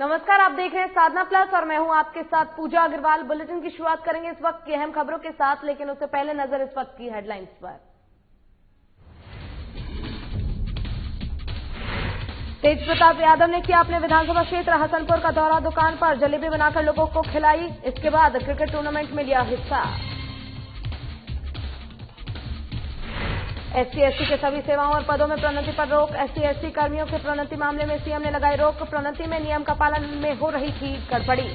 नमस्कार, आप देख रहे हैं साधना प्लस और मैं हूं आपके साथ पूजा अग्रवाल। बुलेटिन की शुरुआत करेंगे इस वक्त की अहम खबरों के साथ, लेकिन उससे पहले नजर इस वक्त की हेडलाइंस पर। तेज प्रताप यादव ने किया अपने विधानसभा क्षेत्र हसनपुर का दौरा। दुकान पर जलेबी बनाकर लोगों को खिलाई। इसके बाद क्रिकेट टूर्नामेंट में लिया हिस्सा। SC/ST के सभी सेवाओं और पदों में प्रोन्नति पर रोक। SC/ST कर्मियों के प्रोन्नति मामले में सीएम ने लगाई रोक। प्रोन्नति में नियम का पालन में हो रही थी गड़बड़ी।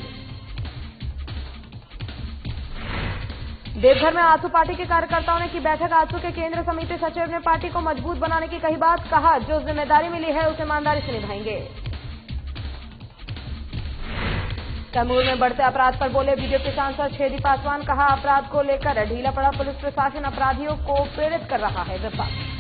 देवघर में आजसू पार्टी के कार्यकर्ताओं ने की बैठक। आजसू के केंद्र समिति सचिव ने पार्टी को मजबूत बनाने की कही बात। कहा, जो जिम्मेदारी मिली है उसे ईमानदारी से निभाएंगे। कैमूर में बढ़ते अपराध पर बोले बीजेपी सांसद छेदी पासवान। कहा, अपराध को लेकर ढीला पड़ा पुलिस प्रशासन, अपराधियों को प्रेरित कर रहा है विपक्ष।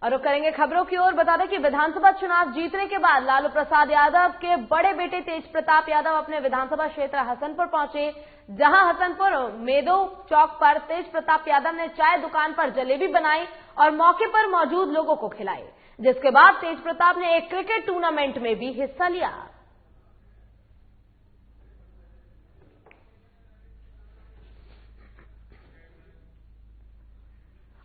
और रुक करेंगे खबरों की ओर। बता दें कि विधानसभा चुनाव जीतने के बाद लालू प्रसाद यादव के बड़े बेटे तेज प्रताप यादव अपने विधानसभा क्षेत्र हसनपुर पहुंचे, जहां हसनपुर मेदो चौक पर तेज प्रताप यादव ने चाय दुकान पर जलेबी बनाई और मौके पर मौजूद लोगों को खिलाई, जिसके बाद तेज प्रताप ने एक क्रिकेट टूर्नामेंट में भी हिस्सा लिया।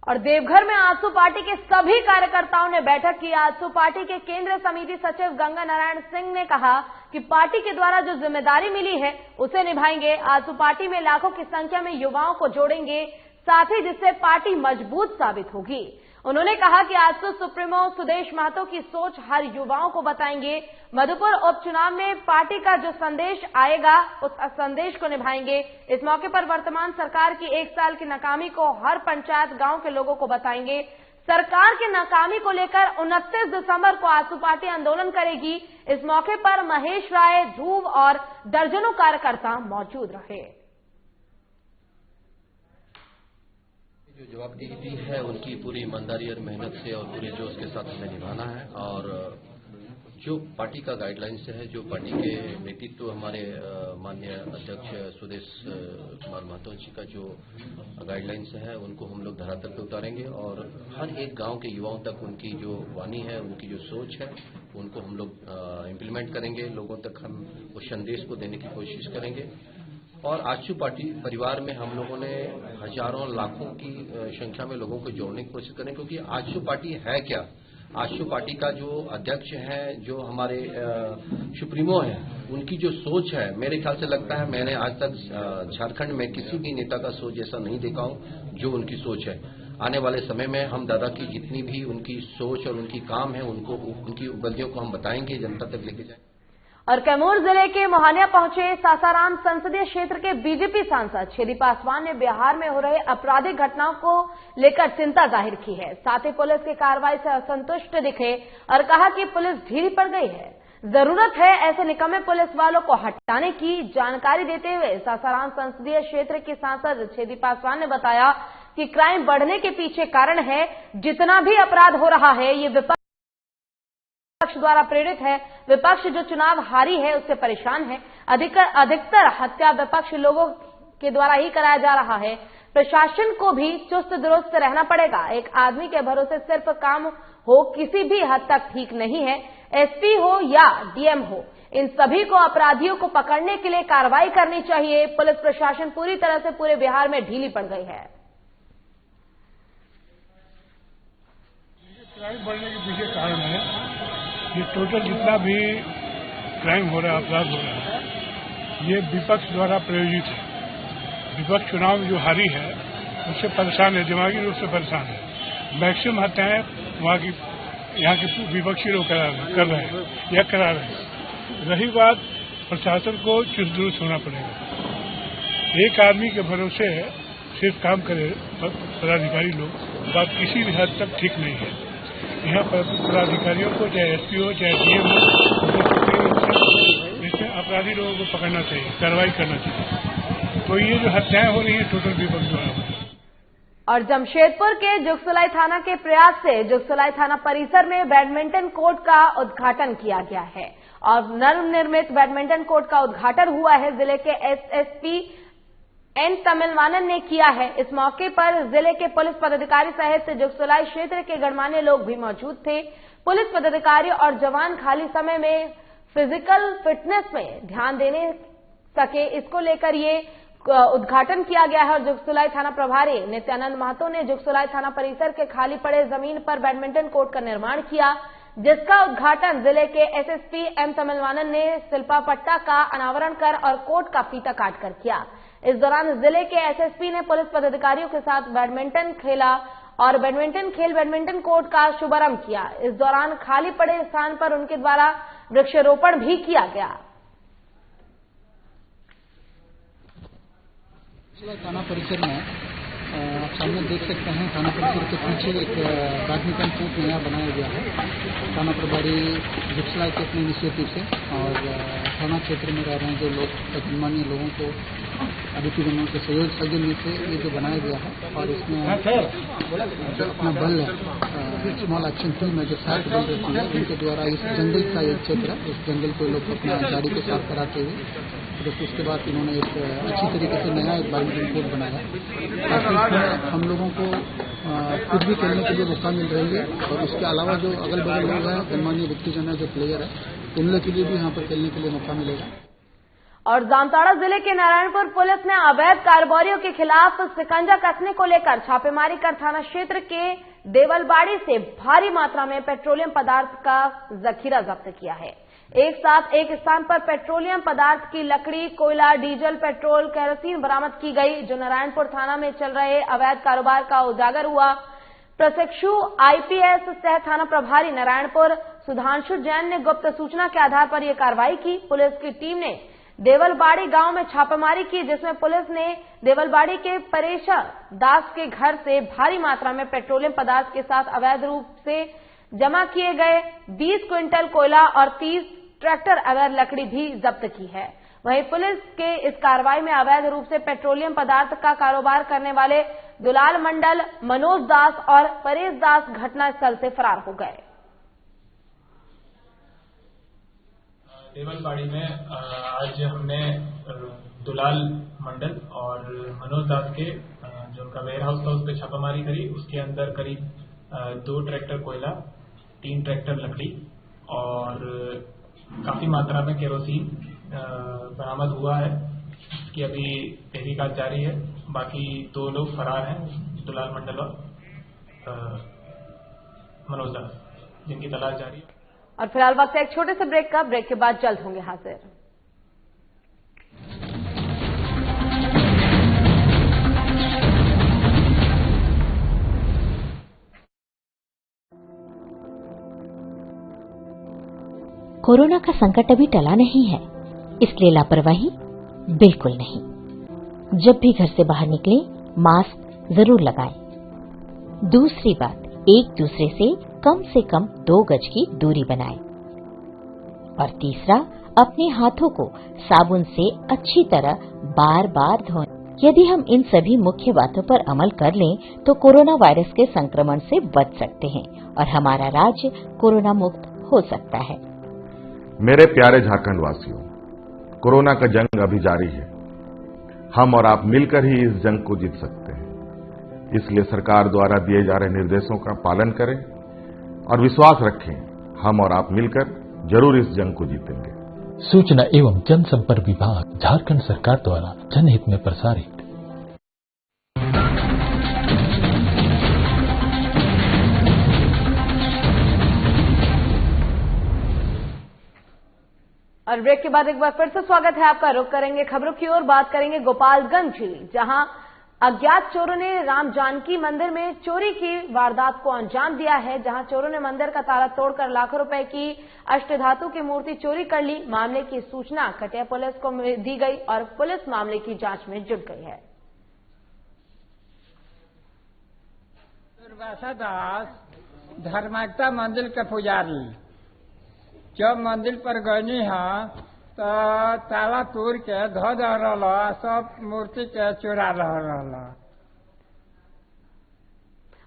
और देवघर में आजसू पार्टी के सभी कार्यकर्ताओं ने बैठक की। आजसू पार्टी के केंद्र समिति सचिव गंगा नारायण सिंह ने कहा कि पार्टी के द्वारा जो जिम्मेदारी मिली है उसे निभाएंगे। आजसू पार्टी में लाखों की संख्या में युवाओं को जोड़ेंगे, साथ ही जिससे पार्टी मजबूत साबित होगी। उन्होंने कहा कि आजसू सुप्रीमो सुदेश महतो की सोच हर युवाओं को बताएंगे। मधुपुर उपचुनाव में पार्टी का जो संदेश आएगा उस संदेश को निभाएंगे। इस मौके पर वर्तमान सरकार की 1 साल की नाकामी को हर पंचायत गांव के लोगों को बताएंगे। सरकार की नाकामी को लेकर 29 दिसंबर को आजसू पार्टी आंदोलन करेगी। इस मौके पर महेश राय, ध्रुव और दर्जनों कार्यकर्ता मौजूद रहे। जो जवाबदेही है उनकी पूरी ईमानदारी और मेहनत से और पूरे जोश के साथ हमें निभाना है। और जो पार्टी का गाइडलाइंस है, जो पार्टी के नेतृत्व हमारे माननीय अध्यक्ष सुदेश कुमार महतो जी का जो गाइडलाइंस है उनको हम लोग धरातल पर उतारेंगे और हर एक गांव के युवाओं तक उनकी जो वाणी है, उनकी जो सोच है, उनको हम लोग इम्प्लीमेंट करेंगे। लोगों तक हम उस संदेश को देने की कोशिश करेंगे। और आजसू पार्टी परिवार में हम लोगों ने हजारों लाखों की संख्या में लोगों को जोड़ने की कोशिश करें, क्योंकि आजसू पार्टी है क्या। आजसू पार्टी का जो अध्यक्ष है, जो हमारे सुप्रीमो है, उनकी जो सोच है, मेरे ख्याल से लगता है मैंने आज तक झारखंड में किसी भी नेता का सोच ऐसा नहीं देखा हूं जो उनकी सोच है। आने वाले समय में हम दादा की जितनी भी उनकी सोच और उनकी काम है, उनकी उपलब्धियों को हम बताएंगे, जनता तक लेके जाएंगे। और कैमूर जिले के मोहानिया पहुंचे सासाराम संसदीय क्षेत्र के बीजेपी सांसद छेदी पासवान ने बिहार में हो रहे आपराधिक घटनाओं को लेकर चिंता जाहिर की है। साथ ही पुलिस की कार्रवाई से असंतुष्ट दिखे और कहा कि पुलिस ढीली पड़ गई है, जरूरत है ऐसे निकम्मे पुलिस वालों को हटाने की। जानकारी देते हुए सासाराम संसदीय क्षेत्र की सांसद छेदी पासवान ने बताया कि क्राइम बढ़ने के पीछे कारण है, जितना भी अपराध हो रहा है ये विपक्ष द्वारा प्रेरित है। विपक्ष जो चुनाव हारी है उससे परेशान है। अधिकतर हत्या विपक्ष लोगों के द्वारा ही कराया जा रहा है। प्रशासन को भी चुस्त दुरुस्त रहना पड़ेगा। एक आदमी के भरोसे सिर्फ काम हो किसी भी हद तक ठीक नहीं है। एसपी हो या डीएम हो, इन सभी को अपराधियों को पकड़ने के लिए कार्रवाई करनी चाहिए। पुलिस प्रशासन पूरी तरह से पूरे बिहार में ढीली पड़ गई है। क्राइम बढ़ने के पीछे कारण है ये टोटल जितना भी क्राइम हो रहा है, अपराध हो रहा है, ये विपक्ष द्वारा प्रायोजित है। विपक्ष चुनाव में जो हारी है उससे परेशान है, दिमागी रूप से परेशान है। मैक्सिमम हत्याएं यहाँ के विपक्षी लोग कर रहे हैं या करा रहे हैं। रही बात, प्रशासन को चुस्त दुरुस्त होना पड़ेगा। एक आदमी के भरोसे सिर्फ काम करे पदाधिकारी लोग, बात किसी भी हद तक ठीक नहीं है। यहाँ पर पदाधिकारियों को, चाहे एसपी हो चाहे डीएम हो, इसमें अपराधी लोगों को पकड़ना चाहिए, कार्रवाई करना चाहिए। तो ये जो हत्याएं हो रही है टोटल विपक्ष द्वारा। और जमशेदपुर के जुगसलाई थाना के प्रयास से जुगसलाई थाना परिसर में बैडमिंटन कोर्ट का उद्घाटन किया गया है और नवनिर्मित बैडमिंटन कोर्ट का उद्घाटन हुआ है। जिले के एसएसपी एन तमिलवानन ने किया है। इस मौके पर जिले के पुलिस पदाधिकारी सहित जुगसलाई क्षेत्र के गणमान्य लोग भी मौजूद थे। पुलिस पदाधिकारी और जवान खाली समय में फिजिकल फिटनेस में ध्यान देने सके, इसको लेकर ये उद्घाटन किया गया है। और जुगसलाई थाना प्रभारी नित्यानंद महतो ने जुगसलाई थाना परिसर के खाली पड़े जमीन पर बैडमिंटन कोर्ट का निर्माण किया, जिसका उद्घाटन जिले के एसएसपी एम तमिलवानन ने शिल्पा पट्टा का अनावरण कर और कोर्ट का फीता काटकर किया। इस दौरान जिले के एसएसपी ने पुलिस पदाधिकारियों के साथ बैडमिंटन खेला और बैडमिंटन कोर्ट का शुभारंभ किया। इस दौरान खाली पड़े स्थान पर उनके द्वारा वृक्षारोपण भी किया गया। थाना परिसर में आप सामने देख सकते हैं, थाना परिसर के पीछे एक बैडमिंटन कोर्ट नया बनाया गया है थाना प्रभारी जुगसलाई के अपने इनिशिएटिव से। और थाना क्षेत्र में रह रहे हैं जो लोग, गणमान्य लोगों को अतिथि जनों के सहयोग से ये जो बनाया गया है। और इसमें जो अपना बल है, स्मॉल एक्शन टीम है जो साइट बल रहती है, उनके द्वारा इस जंगल का एक क्षेत्र है, इस जंगल को लोग अपना गाड़ी के साथ कराते हुए फिर उसके बाद इन्होंने एक अच्छी तरीके से नया एक बैडमिंटन कोर्ट बनाया ताकि इसमें हम लोगों को खुद भी खेलने के लिए मौका मिल रही है। और उसके अलावा जो अगल बगल लोग हैं, गणमान्य व्यक्तिजन है, जो प्लेयर है, उन लोग के लिए भी यहाँ पर खेलने के लिए मौका मिलेगा। और जामताड़ा जिले के नारायणपुर पुलिस ने अवैध कारोबारियों के खिलाफ शिकंजा कसने को लेकर छापेमारी कर थाना क्षेत्र के देवलबाड़ी से भारी मात्रा में पेट्रोलियम पदार्थ का जखीरा जब्त किया है। एक साथ एक स्थान पर पेट्रोलियम पदार्थ की लकड़ी, कोयला, डीजल, पेट्रोल, केरोसिन बरामद की गई, जो नारायणपुर थाना में चल रहे अवैध कारोबार का उजागर हुआ। प्रशिक्षु आईपीएस सह थाना प्रभारी नारायणपुर सुधांशु जैन ने गुप्त सूचना के आधार पर यह कार्रवाई की। पुलिस की टीम ने देवलबाड़ी गांव में छापेमारी की, जिसमें पुलिस ने देवलबाड़ी के परेश दास के घर से भारी मात्रा में पेट्रोलियम पदार्थ के साथ अवैध रूप से जमा किए गए 20 क्विंटल कोयला और 30 ट्रैक्टर अवैध लकड़ी भी जब्त की है। वहीं पुलिस के इस कार्रवाई में अवैध रूप से पेट्रोलियम पदार्थ का कारोबार करने वाले दुलाल मंडल, मनोज दास और परेश दास घटनास्थल से फरार हो गए। देवलबाड़ी में आज हमने दुलाल मंडल और मनोज दास के जो उनका वेयर हाउस था उस पर छापामारी करी। उसके अंदर करीब 2 ट्रैक्टर कोयला, 3 ट्रैक्टर लकड़ी और काफी मात्रा में केरोसिन बरामद हुआ है। इसकी अभी तहकीकात जारी है। बाकी 2 लोग फरार हैं, दुलाल मंडल और मनोज दास, जिनकी तलाश जारी है। और फिलहाल वक्त एक छोटे से ब्रेक का, ब्रेक के बाद जल्द होंगे हाजिर। कोरोना का संकट अभी टला नहीं है, इसलिए लापरवाही बिल्कुल नहीं। जब भी घर से बाहर निकलें, मास्क जरूर लगाएं। दूसरी बात, एक दूसरे से कम 2 गज की दूरी बनाएं। और तीसरा, अपने हाथों को साबुन से अच्छी तरह बार बार धोएं। यदि हम इन सभी मुख्य बातों पर अमल कर लें तो कोरोना वायरस के संक्रमण से बच सकते हैं और हमारा राज्य कोरोना मुक्त हो सकता है। मेरे प्यारे झारखंड वासियों, कोरोना का जंग अभी जारी है। हम और आप मिलकर ही इस जंग को जीत सकते हैं। इसलिए सरकार द्वारा दिए जा रहे निर्देशों का पालन करें और विश्वास रखें, हम और आप मिलकर जरूर इस जंग को जीतेंगे। सूचना एवं जनसंपर्क विभाग, झारखंड सरकार द्वारा जनहित में प्रसारित। और ब्रेक के बाद एक बार फिर से स्वागत है आपका। रुक करेंगे खबरों की ओर, बात करेंगे गोपालगंज जिले, जहां अज्ञात चोरों ने राम जानकी मंदिर में चोरी की वारदात को अंजाम दिया है। जहां चोरों ने मंदिर का ताला तोड़कर लाखों रुपए की अष्टधातु की मूर्ति चोरी कर ली। मामले की सूचना कटिया पुलिस को दी गई और पुलिस मामले की जांच में जुट गई है। दुर्वासा दास धर्मागता मंदिर के पुजारी जब मंदिर पर गई है तो ताला तोड़ के धो दे रहा, सब मूर्ति के चुरा रहा।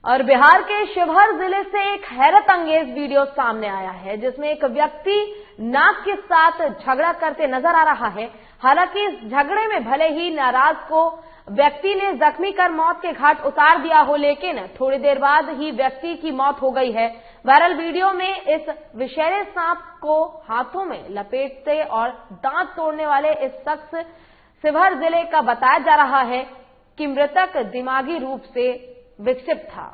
और बिहार के शिवहर जिले से एक हैरत अंगेज वीडियो सामने आया है, जिसमें एक व्यक्ति नाग के साथ झगड़ा करते नजर आ रहा है। हालांकि इस झगड़े में भले ही नाराज को व्यक्ति ने जख्मी कर मौत के घाट उतार दिया हो, लेकिन थोड़ी देर बाद ही व्यक्ति की मौत हो गई है। वायरल वीडियो में इस विषैले सांप को हाथों में लपेटते और दांत तोड़ने वाले इस शख्स शिवहर जिले का बताया जा रहा है कि मृतक दिमागी रूप से विक्षिप्त था।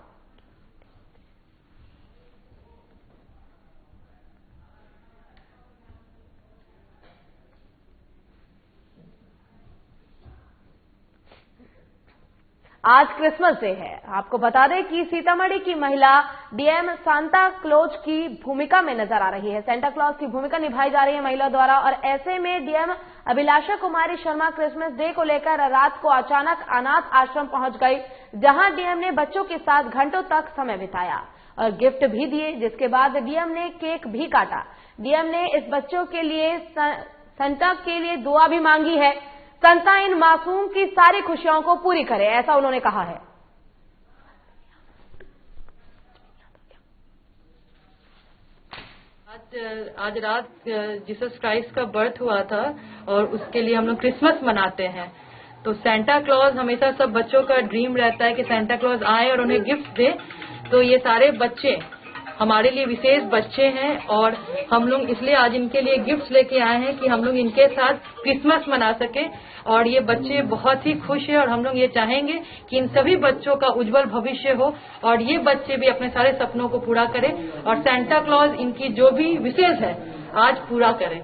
आज क्रिसमस डे है। आपको बता दें कि सीतामढ़ी की महिला डीएम सांता क्लॉज की भूमिका में नजर आ रही है। सेंटा क्लॉज की भूमिका निभाई जा रही है महिला द्वारा, और ऐसे में DM Abhilasha Kumari Sharma Christmas day को लेकर रात को अचानक अनाथ आश्रम पहुंच गई, जहां डीएम ने बच्चों के साथ घंटों तक समय बिताया और गिफ्ट भी दिए। जिसके बाद डीएम ने केक भी काटा। डीएम ने इस बच्चों के लिए संता के लिए दुआ भी मांगी है। संता इन मासूम की सारी खुशियों को पूरी करे, ऐसा उन्होंने कहा है। आज रात जीसस क्राइस्ट का बर्थ हुआ था और उसके लिए हम लोग क्रिसमस मनाते हैं। तो सेंटा क्लॉज हमेशा सब बच्चों का ड्रीम रहता है कि सेंटा क्लॉज आए और उन्हें गिफ्ट दे। तो ये सारे बच्चे हमारे लिए विशेष बच्चे हैं और हम लोग इसलिए आज इनके लिए गिफ्ट्स लेके आए हैं कि हम लोग इनके साथ क्रिसमस मना सके। और ये बच्चे बहुत ही खुश हैं और हम लोग ये चाहेंगे कि इन सभी बच्चों का उज्जवल भविष्य हो और ये बच्चे भी अपने सारे सपनों को पूरा करें और सेंटा क्लॉज इनकी जो भी विशेष है आज पूरा करें।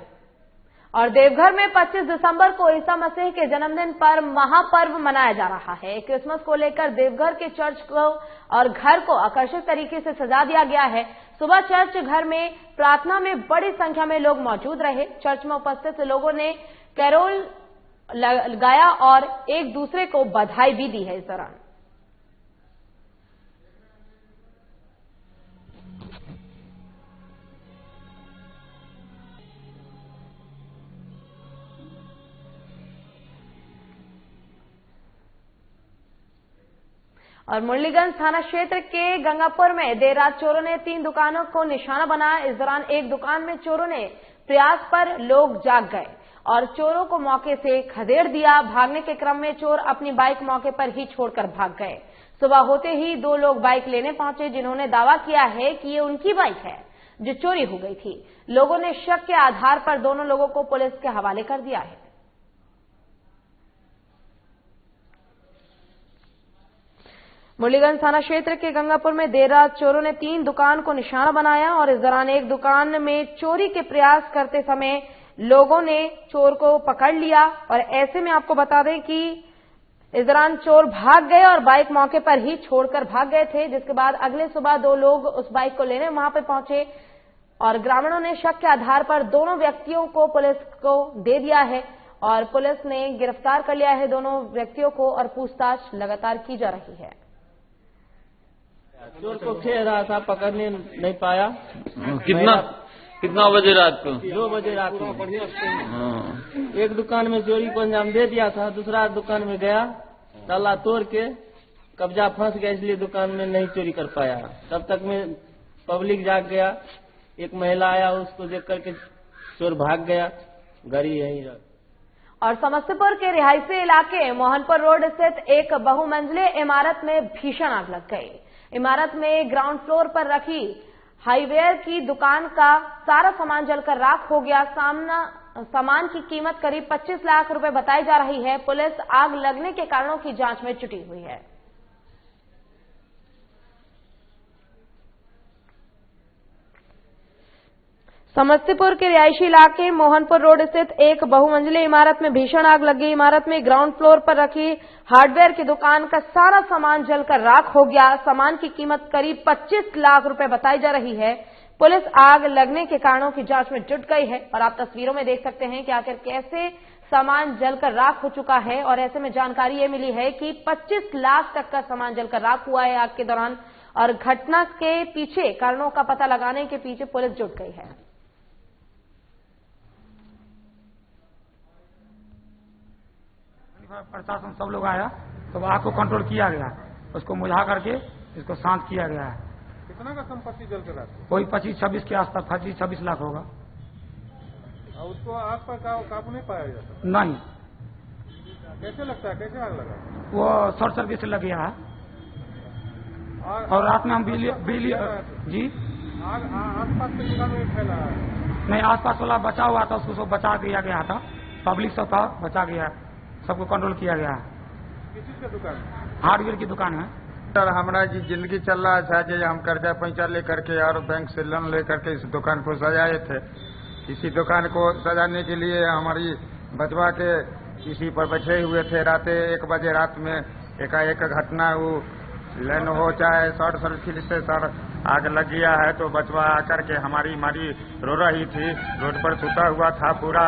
और देवघर में 25 दिसंबर को ईसा मसीह के जन्मदिन पर महापर्व मनाया जा रहा है। क्रिसमस को लेकर देवघर के चर्च को और घर को आकर्षक तरीके से सजा दिया गया है। सुबह चर्च घर में प्रार्थना में बड़ी संख्या में लोग मौजूद रहे। चर्च में उपस्थित लोगों ने कैरोल गाया और एक दूसरे को बधाई भी दी है। इस दौरान और मुरलीगंज थाना क्षेत्र के गंगापुर में देर रात चोरों ने 3 दुकानों को निशाना बनाया। इस दौरान एक दुकान में चोरों ने प्रयास पर लोग जाग गए और चोरों को मौके से खदेड़ दिया। भागने के क्रम में चोर अपनी बाइक मौके पर ही छोड़कर भाग गए। सुबह होते ही 2 लोग बाइक लेने पहुंचे, जिन्होंने दावा किया है कि ये उनकी बाइक है जो चोरी हो गई थी। लोगों ने शक के आधार पर दोनों लोगों को पुलिस के हवाले कर दिया है। मुरलीगंज थाना क्षेत्र के गंगापुर में देर रात चोरों ने 3 दुकान को निशाना बनाया और इस दौरान एक दुकान में चोरी के प्रयास करते समय लोगों ने चोर को पकड़ लिया। और ऐसे में आपको बता दें कि इस दौरान चोर भाग गए और बाइक मौके पर ही छोड़कर भाग गए थे। जिसके बाद अगले सुबह 2 लोग उस बाइक को लेने वहां पर पहुंचे और ग्रामीणों ने शक के आधार पर दोनों व्यक्तियों को पुलिस को दे दिया है और पुलिस ने गिरफ्तार कर लिया है दोनों व्यक्तियों को और पूछताछ लगातार की जा रही है। चोर को खेल रहा था, पकड़ने नहीं पाया। कितना बजे रात को? 2 बजे रात को। एक दुकान में चोरी को अंजाम दे दिया था, दूसरा दुकान में गया, ताला तोड़ के कब्जा फंस गया, इसलिए दुकान में नहीं चोरी कर पाया। तब तक में पब्लिक जाग गया, एक महिला आया, उसको देख करके चोर भाग गया। गाड़ी यहीं रख। और समस्तीपुर के रिहायशी इलाके मोहनपुर रोड स्थित एक बहुमंजिले इमारत में भीषण आग लग गई। इमारत में ग्राउंड फ्लोर पर रखी हाईवेयर की दुकान का सारा सामान जलकर राख हो गया। सामान की कीमत करीब 25 लाख रुपए बताई जा रही है। पुलिस आग लगने के कारणों की जांच में जुटी हुई है। समस्तीपुर के रिहायशी इलाके मोहनपुर रोड स्थित एक बहुमंजिले इमारत में भीषण आग लगी। इमारत में ग्राउंड फ्लोर पर रखी हार्डवेयर की दुकान का सारा सामान जलकर राख हो गया। सामान की कीमत करीब 25 लाख रुपए बताई जा रही है। पुलिस आग लगने के कारणों की जांच में जुट गई है और आप तस्वीरों में देख सकते हैं कि आखिर कैसे सामान जलकर राख हो चुका है। और ऐसे में जानकारी ये मिली है कि 25 लाख तक का सामान जलकर राख हुआ है आग के दौरान। और घटना के पीछे कारणों का पता लगाने के पीछे पुलिस जुट गई है। प्रशासन सब लोग आया तो आग को कंट्रोल किया गया, उसको मुझा करके इसको शांत किया गया है। कितना का संपत्ति जल कर रहा था? कोई 25-26 के आसपास 25-26 लाख होगा। उसको आग पर काबू नहीं पाया जाता? नहीं। कैसे लगता है, कैसे आग लगा? वो शॉर्ट सर्किट से लग गया है। और रात में हम बिजली जी आसपास के दुकान में फैला है? नहीं, आसपास वाला बचा हुआ था, उसको सब बचा दिया गया था, पब्लिक सब था, बचा गया, सबको कंट्रोल किया गया। किस चीज का दुकान? हार्डवेयर की दुकान है। सर हमारा जी जिंदगी चल रहा था कि हम कर्जा पैसा लेकर के और बैंक से लोन लेकर के इस दुकान को सजाए थे। इसी दुकान को सजाने के लिए हमारी बचवा के इसी पर बैठे हुए थे। रात 1 बजे रात में एकाएक घटना वो लाइन हो चाहे शॉर्ट सर्किट से सर आग लग गया है। तो बचवा आकर के हमारी मारी रो रही थी, रोड पर सुता हुआ था पूरा।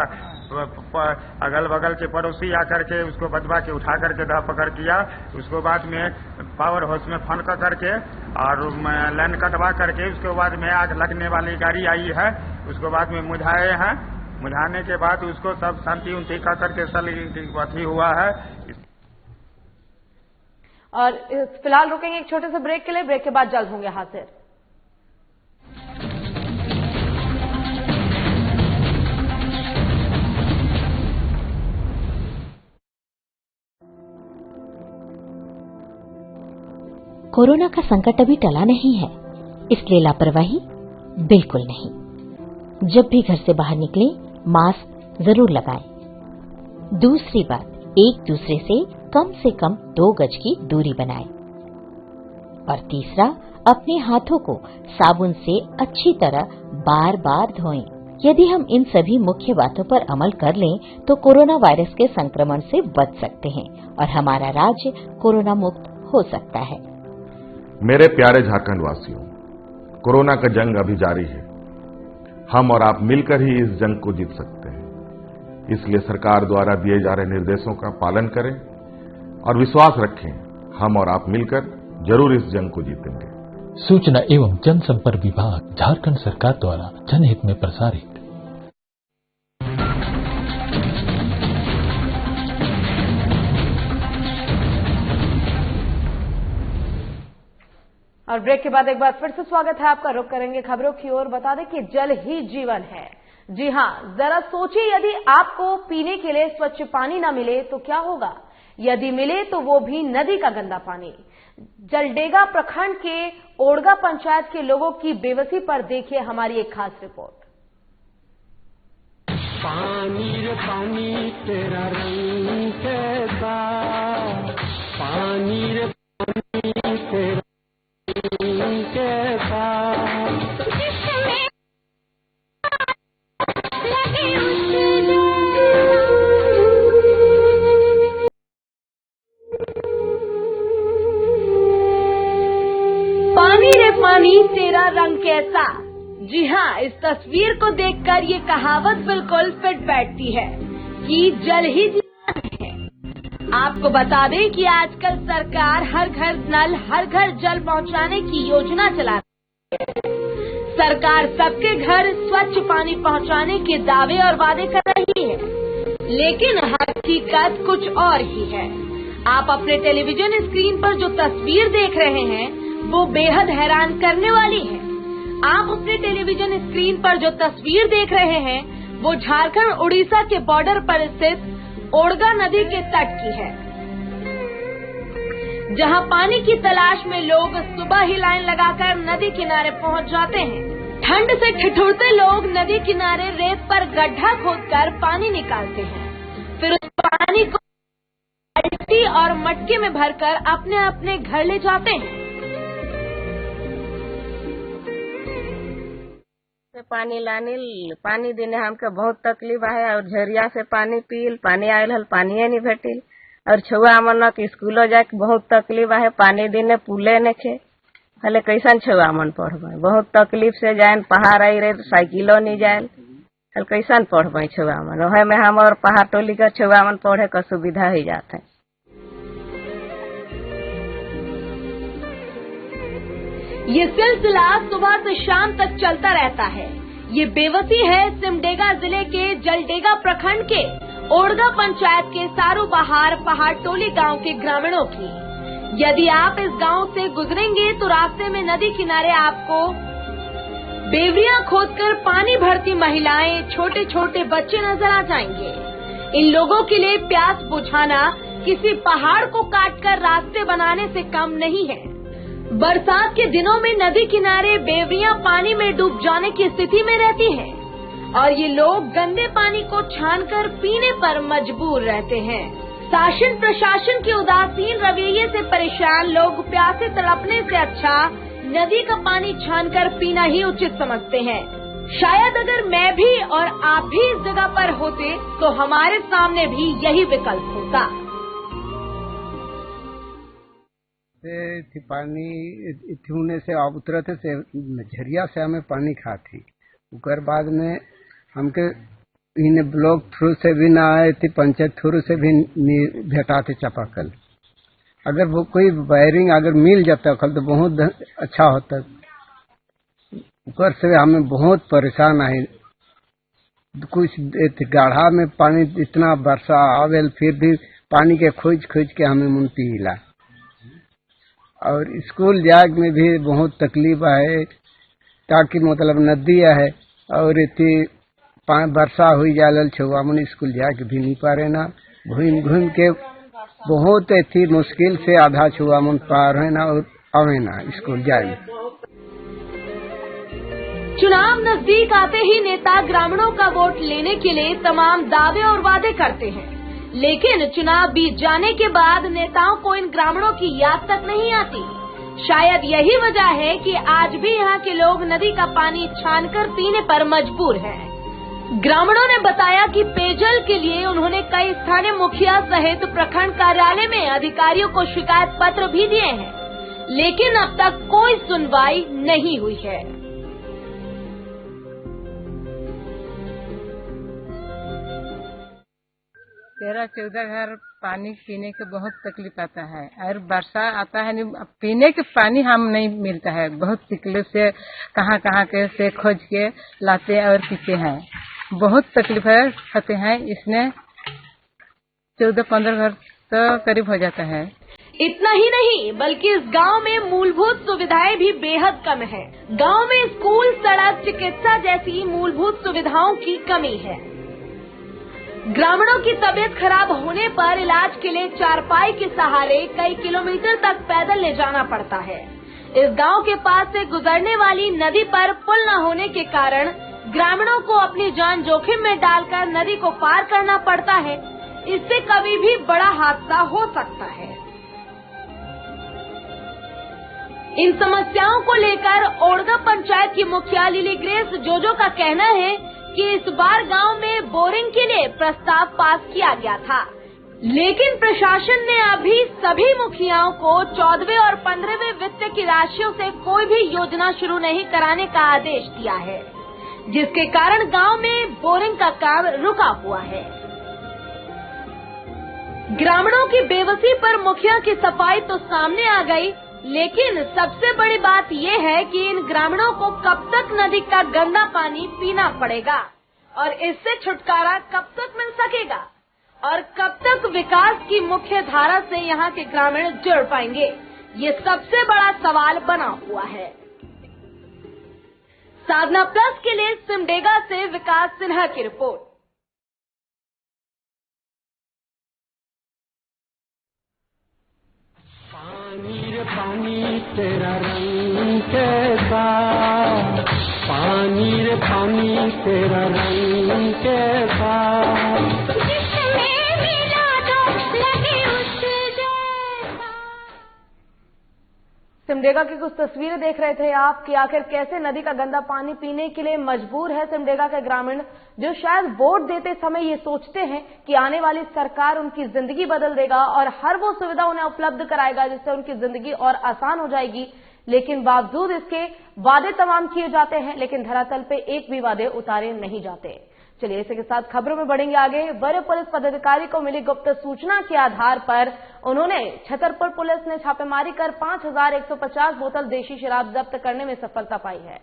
अगल बगल के पड़ोसी आकर के उसको बचवा के उठा करके धर पकड़ किया। उसको बाद में पावर हाउस में फोन करके और लाइन कटवा करके उसके बाद में आग लगने वाली गाड़ी आई है, उसको बाद में मुझाए हैं। मुझाने के बाद उसको सब शांति उंती का करके अथी हुआ है। और फिलहाल रुकेंगे एक छोटे से ब्रेक के लिए, ब्रेक के बाद जल्द होंगे हाजिर। कोरोना का संकट अभी टला नहीं है, इसलिए लापरवाही बिल्कुल नहीं। जब भी घर से बाहर निकलें, मास्क जरूर लगाएं। दूसरी बात, एक दूसरे से कम 2 गज की दूरी बनाएं। और तीसरा, अपने हाथों को साबुन से अच्छी तरह बार बार धोएं। यदि हम इन सभी मुख्य बातों पर अमल कर लें तो कोरोना वायरस के संक्रमण से बच सकते हैं और हमारा राज्य कोरोना मुक्त हो सकता है। मेरे प्यारे झारखंड वासियों, कोरोना का जंग अभी जारी है। हम और आप मिलकर ही इस जंग को जीत सकते हैं। इसलिए सरकार द्वारा दिए जा रहे निर्देशों का पालन करें और विश्वास रखें, हम और आप मिलकर जरूर इस जंग को जीतेंगे। सूचना एवं जनसंपर्क विभाग, झारखंड सरकार द्वारा जनहित में प्रसारित। और ब्रेक के बाद एक बार फिर से स्वागत है आपका। रुक करेंगे खबरों की ओर। बता दें कि जल ही जीवन है। जी हां, जरा सोचिए, यदि आपको पीने के लिए स्वच्छ पानी न मिले तो क्या होगा? यदि मिले तो वो भी नदी का गंदा पानी। जलडेगा प्रखंड के ओड़गा पंचायत के लोगों की बेबसी पर देखिए हमारी एक खास रिपोर्ट। पानी रे पानी तेरा रंग कैसा, पानी रे पानी तेरा रंग कैसा। पानी रे पानी तेरा रंग कैसा। जी हाँ, इस तस्वीर को देखकर ये कहावत बिल्कुल फिट बैठती है कि जल ही जीवन है। आपको बता दें कि आजकल सरकार हर घर नल, हर घर जल पहुंचाने की योजना चला रही है। सरकार सबके घर स्वच्छ पानी पहुंचाने के दावे और वादे कर रही है, लेकिन हकीकत कुछ और ही है। आप अपने टेलीविजन स्क्रीन पर जो तस्वीर देख रहे हैं वो बेहद हैरान करने वाली है। आप अपने टेलीविजन स्क्रीन पर जो तस्वीर देख रहे हैं वो झारखंड उड़ीसा के बॉर्डर पर स्थित ओड़गा नदी के तट की है, जहां पानी की तलाश में लोग सुबह ही लाइन लगाकर नदी किनारे पहुंच जाते हैं। ठंड से ठिठुरते लोग नदी किनारे रेत पर गड्ढा खोदकर पानी निकालते हैं, फिर उस पानी को बाल्टी और मटके में भरकर अपने अपने घर ले जाते हैं। पानी देने हमके बहुत तकलीफ है और झरिया से पानी पील, पानी आयल हल पानी नहीं भेटिल और छुआ मन के स्कूल जाके बहुत तकलीफ है। पानी देने पुले ने खे हले कैसन छुआ मन पढ़बे, बहुत तकलीफ से जाए। पहाड़ आई रहे साइकिलो नहीं जाए, हल कैसन पढ़बे छुआ मन। वह में हम और पहाड़ टोली का छुआ मन पढ़े का सुविधा ही जाते। ये सिलसिला सुबह से शाम तक चलता रहता है। ये बेबसी है सिमडेगा जिले के जलडेगा प्रखंड के ओड़गा पंचायत के सारूबहार पहाड़ टोली गांव के ग्रामीणों की। यदि आप इस गांव से गुजरेंगे तो रास्ते में नदी किनारे आपको बेवड़ियां खोदकर पानी भरती महिलाएं, छोटे छोटे बच्चे नजर आ जाएंगे। इन लोगों के लिए प्यास बुझाना किसी पहाड़ को काटकर रास्ते बनाने से कम नहीं है। बरसात के दिनों में नदी किनारे बेवड़ियां पानी में डूब जाने की स्थिति में रहती हैं और ये लोग गंदे पानी को छानकर पीने पर मजबूर रहते हैं। शासन प्रशासन के उदासीन रवैये से परेशान लोग प्यासे तड़पने से अच्छा नदी का पानी छानकर पीना ही उचित समझते हैं। शायद अगर मैं भी और आप भी इस जगह पर होते तो हमारे सामने भी यही विकल्प होता। पानी होने से आप उतरते से झरिया से हमें पानी खाती, उसके बाद में हमके इन्हें ब्लॉक थ्रू से भी ना आए थी, पंचायत थ्रू से भी भेटाते चापाकल। अगर वो कोई वायरिंग अगर मिल जाता कल तो बहुत अच्छा होता। ऊपर से हमें बहुत परेशान आए, कुछ गाढ़ा में पानी इतना वर्षा आवेल फिर भी पानी के खोज खोज के हमें मुंह पीला। और स्कूल जाग में भी बहुत तकलीफ है, ताकि मतलब नदी है और इतनी वर्षा हुई जाल छुआ मन स्कूल जाके भी नहीं पा रहे ना, घूम घूम के बहुत थी मुश्किल से आधा छुआ मन पार है ना और आवे ना स्कूल जाए। चुनाव नजदीक आते ही नेता ग्रामीणों का वोट लेने के लिए तमाम दावे और वादे करते हैं, लेकिन चुनाव बीत जाने के बाद नेताओं को इन ग्रामीणों की याद तक नहीं आती। शायद यही वजह है कि आज भी यहाँ के लोग नदी का पानी छानकर पीने पर मजबूर हैं। ग्रामीणों ने बताया कि पेयजल के लिए उन्होंने कई स्थानीय मुखिया सहित प्रखंड कार्यालय में अधिकारियों को शिकायत पत्र भी दिए हैं, लेकिन अब तक कोई सुनवाई नहीं हुई है। 13-14 घर पानी पीने के बहुत तकलीफ आता है और वर्षा आता है नहीं, पीने के पानी हम नहीं मिलता है। बहुत तकलीफ से कहाँ के से खोज के लाते हैं और पीते हैं, बहुत तकलीफ होते हैं। इसमें 14-15 घर तो करीब हो जाता है। इतना ही नहीं बल्कि इस गांव में मूलभूत सुविधाएं भी बेहद कम है। गांव में स्कूल, सड़क, चिकित्सा जैसी मूलभूत सुविधाओं की कमी है। ग्रामीणों की तबीयत खराब होने पर इलाज के लिए चारपाई के सहारे कई किलोमीटर तक पैदल ले जाना पड़ता है। इस गांव के पास से गुजरने वाली नदी पर पुल न होने के कारण ग्रामीणों को अपनी जान जोखिम में डालकर नदी को पार करना पड़ता है। इससे कभी भी बड़ा हादसा हो सकता है। इन समस्याओं को लेकर ओड़गा पंचायत की मुखिया लिली ग्रेस जोजो का कहना है कि इस बार गांव में बोरिंग के लिए प्रस्ताव पास किया गया था, लेकिन प्रशासन ने अभी सभी मुखियाओं को 14वें और 15वें वित्त की राशियों से कोई भी योजना शुरू नहीं कराने का आदेश दिया है, जिसके कारण गांव में बोरिंग का काम रुका हुआ है। ग्रामीणों की बेबसी पर मुखिया की सफाई तो सामने आ गई, लेकिन सबसे बड़ी बात ये है कि इन ग्रामीणों को कब तक नदी का गंदा पानी पीना पड़ेगा और इससे छुटकारा कब तक मिल सकेगा और कब तक विकास की मुख्य धारा से यहाँ के ग्रामीण जुड़ पाएंगे, ये सबसे बड़ा सवाल बना हुआ है। साधना प्लस के लिए सिमडेगा से विकास सिन्हा की रिपोर्ट। पानी तेरा रंग कैसा, पानी रे पानी तेरा रंग कैसा, जिसमें मिला दो लगे उससे जैसा। सिमडेगा की कुछ तस्वीरें देख रहे थे आप कि आखिर कैसे नदी का गंदा पानी पीने के लिए मजबूर है सिमडेगा के ग्रामीण, जो शायद वोट देते समय ये सोचते हैं कि आने वाली सरकार उनकी जिंदगी बदल देगा और हर वो सुविधा उन्हें उपलब्ध कराएगा जिससे उनकी जिंदगी और आसान हो जाएगी। लेकिन बावजूद इसके वादे तमाम किए जाते हैं, लेकिन धरातल पे एक भी वादे उतारे नहीं जाते। चलिए इसी के साथ खबरों में बढ़ेंगे आगे। वरीय पुलिस पदाधिकारी को मिली गुप्त सूचना के आधार पर उन्होंने छतरपुर पुलिस ने छापेमारी कर 5150 बोतल देशी शराब जब्त करने में सफलता पाई है।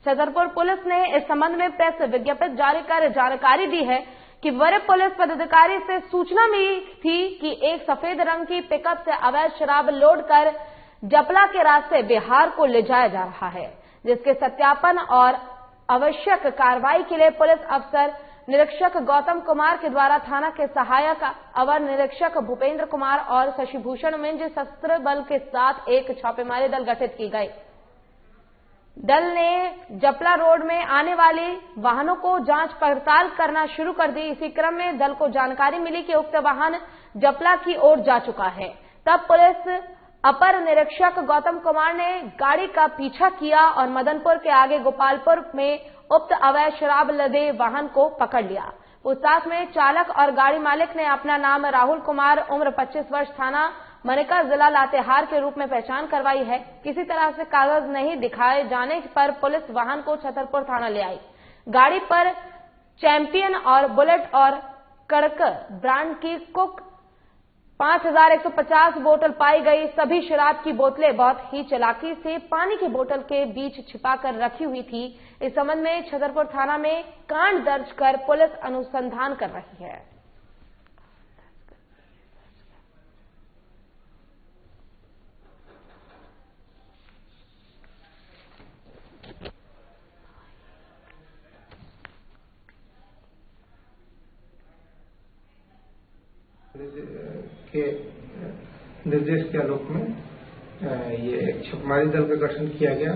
छतरपुर पुलिस ने इस संबंध में प्रेस विज्ञप्ति जारी कर जानकारी दी है कि वरीय पुलिस पदाधिकारी से सूचना मिली थी कि एक सफेद रंग की पिकअप से अवैध शराब लोड कर जपला के रास्ते बिहार को ले जाया जा रहा है, जिसके सत्यापन और आवश्यक कार्रवाई के लिए पुलिस अफसर निरीक्षक गौतम कुमार के द्वारा थाना के सहायक अवर निरीक्षक भूपेंद्र कुमार और शशिभूषण मिंज सशस्त्र बल के साथ एक छापेमारी दल गठित की गई। दल ने जपला रोड में आने वाले वाहनों को जांच पड़ताल करना शुरू कर दी। इसी क्रम में दल को जानकारी मिली कि उक्त वाहन जपला की ओर जा चुका है। तब पुलिस अपर निरीक्षक गौतम कुमार ने गाड़ी का पीछा किया और मदनपुर के आगे गोपालपुर में उक्त अवैध शराब लदे वाहन को पकड़ लिया। पूछताछ में चालक और गाड़ी मालिक ने अपना नाम राहुल कुमार उम्र 25 वर्ष थाना मनिका जिला लातेहार के रूप में पहचान करवाई है। किसी तरह से कागज नहीं दिखाए जाने पर पुलिस वाहन को छतरपुर थाना ले आई। गाड़ी पर चैंपियन और बुलेट और कड़क ब्रांड की कुक 5150 बोतल पाई गई। सभी शराब की बोतलें बहुत ही चालाकी से पानी की बोतल के बीच छिपाकर रखी हुई थी। इस संबंध में छतरपुर थाना में कांड दर्ज कर पुलिस अनुसंधान कर रही है। के निर्देश के आलोक में ये एक छापेमारी दल का गठन किया गया,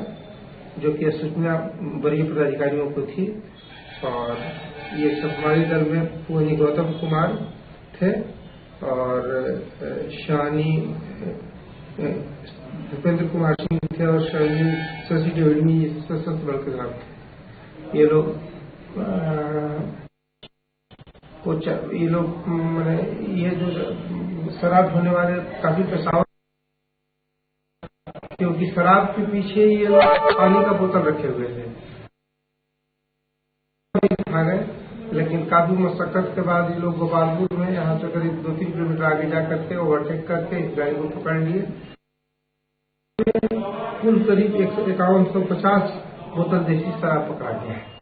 जो कि सूचना वरीय पदाधिकारियों को थी। और ये छापेमारी दल में पूर्णी गौतम कुमार थे और शानी भूपेंद्र कुमार सिंह थे और शानी शशि डेविडमी सशस्त्र बल के नाम थे। ये लोग मैंने ये जो शराब होने वाले काफी पेशावर, क्योंकि शराब के पीछे ये लोग पानी का बोतल रखे हुए थे। आ गए, लेकिन काफी मशक्कत के बाद ये लोग गोपालपुर में यहाँ से करीब 2-3 किलोमीटर आगे जा करके ओवरटेक करके इस गाड़ी को पकड़ लिए। कुल करीब 5150 बोतल देसी शराब पकड़ा गया है।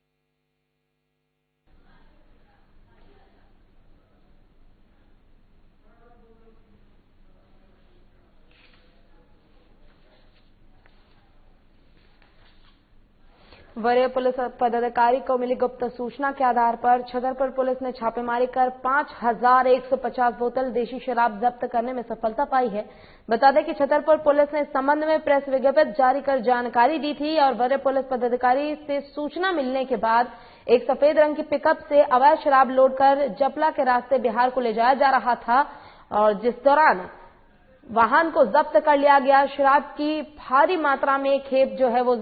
वरीय पुलिस पदाधिकारी को मिली गुप्त सूचना के आधार पर छतरपुर पुलिस ने छापेमारी कर 5150 बोतल देशी शराब जब्त करने में सफलता पाई है। बता दें कि छतरपुर पुलिस ने इस संबंध में प्रेस विज्ञप्ति जारी कर जानकारी दी थी और वरीय पुलिस पदाधिकारी से सूचना मिलने के बाद एक सफेद रंग की पिकअप से अवैध शराब लोड कर जपला के रास्ते बिहार को ले जाया जा रहा था और जिस दौरान वाहन को जब्त कर लिया गया। शराब की भारी मात्रा में खेप जो है वो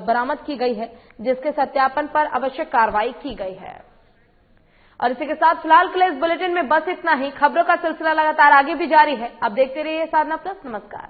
बरामद की गई है, जिसके सत्यापन पर आवश्यक कार्रवाई की गई है। और इसी के साथ फिलहाल के लिए इस बुलेटिन में बस इतना ही। खबरों का सिलसिला लगातार आगे भी जारी है। आप देखते रहिए साधना प्लस। नमस्कार।